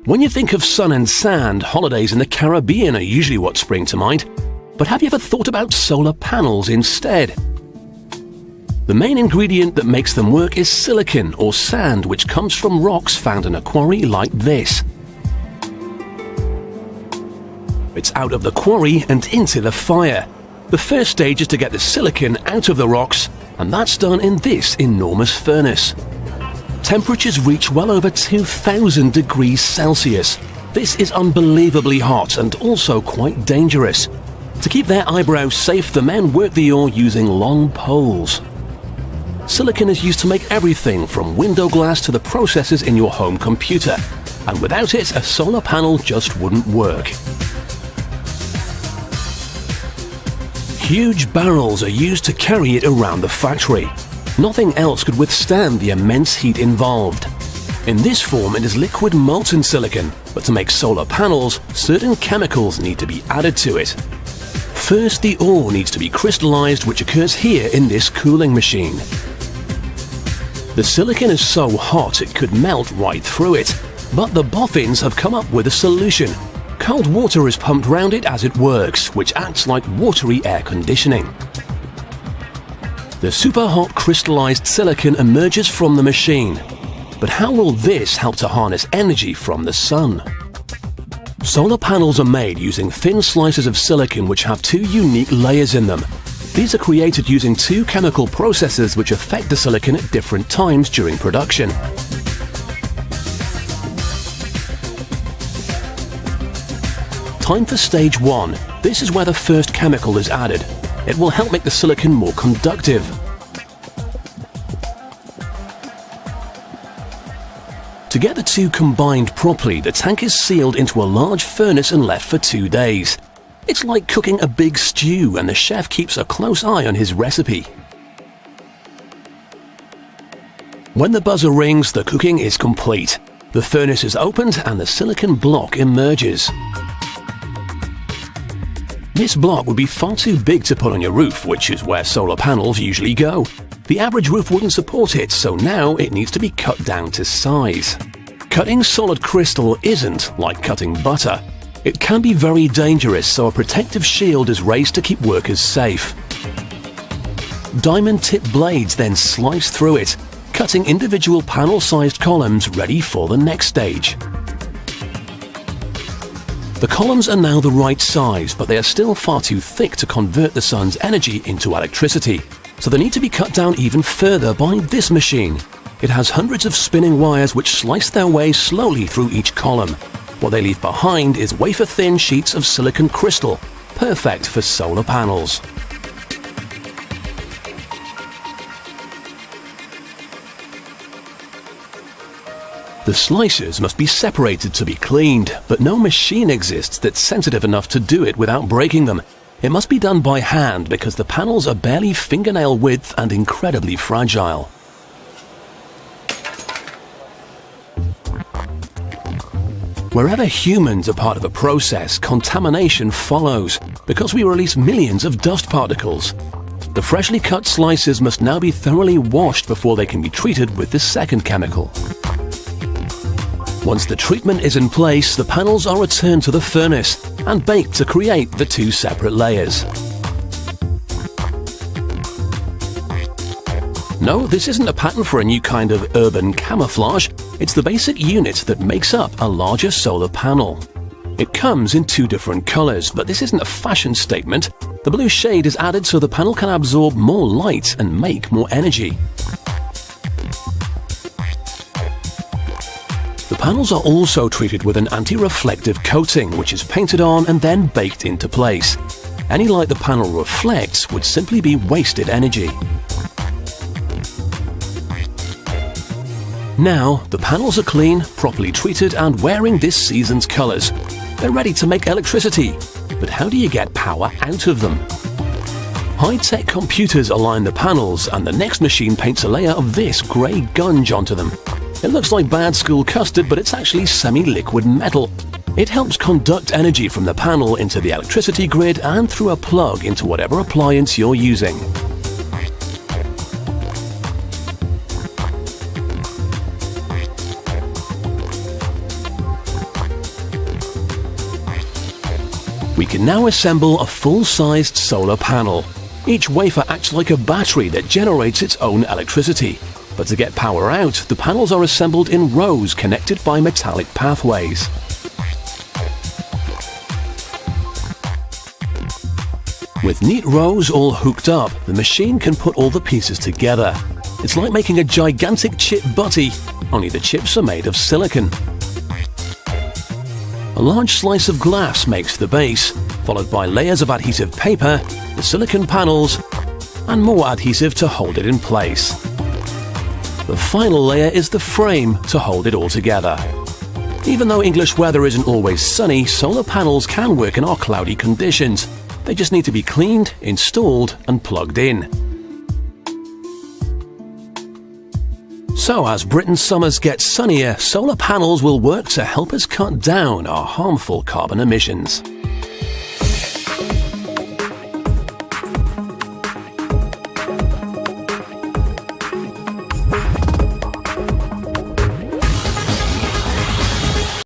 When you think of sun and sand, holidays in the Caribbean are usually what spring to mind. But have you ever thought about solar panels instead? The main ingredient that makes them work is silicon or sand, which comes from rocks found in a quarry like this. It's out of the quarry and into the fire. The first stage is to get the silicon out of the rocks, and that's done in this enormous furnace. Temperatures reach well over 2000 degrees Celsius. This is unbelievably hot and also quite dangerous. To keep their eyebrows safe, the men work the ore using long poles. Silicon is used to make everything from window glass to the processors in your home computer, and without it, a solar panel just wouldn't work. Huge barrels are used to carry it around the factory. Nothing else could withstand the immense heat involved. In this form, it is liquid molten silicon, but to make solar panels, certain chemicals need to be added to it. First, the ore needs to be crystallized, which occurs here in this cooling machine. The silicon is so hot it could melt right through it, but the boffins have come up with a solution. Cold water is pumped round it as it works, which acts like watery air conditioning. The super hot crystallized silicon emerges from the machine. But how will this help to harness energy from the sun? Solar panels are made using thin slices of silicon which have two unique layers in them. These are created using two chemical processes which affect the silicon at different times during production. Time for stage 1. This is where the first chemical is added. It will help make the silicon more conductive. To get the two combined properly, the tank is sealed into a large furnace and left for 2 days. It's like cooking a big stew, and the chef keeps a close eye on his recipe. When the buzzer rings, the cooking is complete. The furnace is opened and the silicon block emerges. This block would be far too big to put on your roof, which is where solar panels usually go. The average roof wouldn't support it, so now it needs to be cut down to size. Cutting solid crystal isn't like cutting butter. It can be very dangerous, so a protective shield is raised to keep workers safe. Diamond-tipped blades then slice through it, cutting individual panel-sized columns ready for the next stage. The columns are now the right size, but they are still far too thick to convert the sun's energy into electricity, so they need to be cut down even further by this machine. It has hundreds of spinning wires which slice their way slowly through each column. What they leave behind is wafer-thin sheets of silicon crystal, perfect for solar panels. The slices must be separated to be cleaned, but no machine exists that's sensitive enough to do it without breaking them. It must be done by hand because the panels are barely fingernail width and incredibly fragile. Wherever humans are part of a process, contamination follows because we release millions of dust particles. The freshly cut slices must now be thoroughly washed before they can be treated with the second chemical. Once the treatment is in place, the panels are returned to the furnace and baked to create the two separate layers. No, this isn't a pattern for a new kind of urban camouflage. It's the basic unit that makes up a larger solar panel. It comes in two different colors, but this isn't a fashion statement. The blue shade is added so the panel can absorb more light and make more energy. The panels are also treated with an anti-reflective coating, which is painted on and then baked into place. Any light the panel reflects would simply be wasted energy. Now, the panels are clean, properly treated and wearing this season's colors. They're ready to make electricity. But how do you get power out of them? High-tech computers align the panels and the next machine paints a layer of this grey gunge onto them. It looks like bad school custard, but it's actually semi-liquid metal. It helps conduct energy from the panel into the electricity grid and through a plug into whatever appliance you're using. We can now assemble a full-sized solar panel. Each wafer acts like a battery that generates its own electricity. But to get power out, the panels are assembled in rows connected by metallic pathways. With neat rows all hooked up, the machine can put all the pieces together. It's like making a gigantic chip butty, only the chips are made of silicon. A large slice of glass makes the base, followed by layers of adhesive paper, the silicon panels, and more adhesive to hold it in place. The final layer is the frame to hold it all together. Even though English weather isn't always sunny, solar panels can work in our cloudy conditions. They just need to be cleaned, installed, and plugged in. So as Britain's summers get sunnier, solar panels will work to help us cut down our harmful carbon emissions.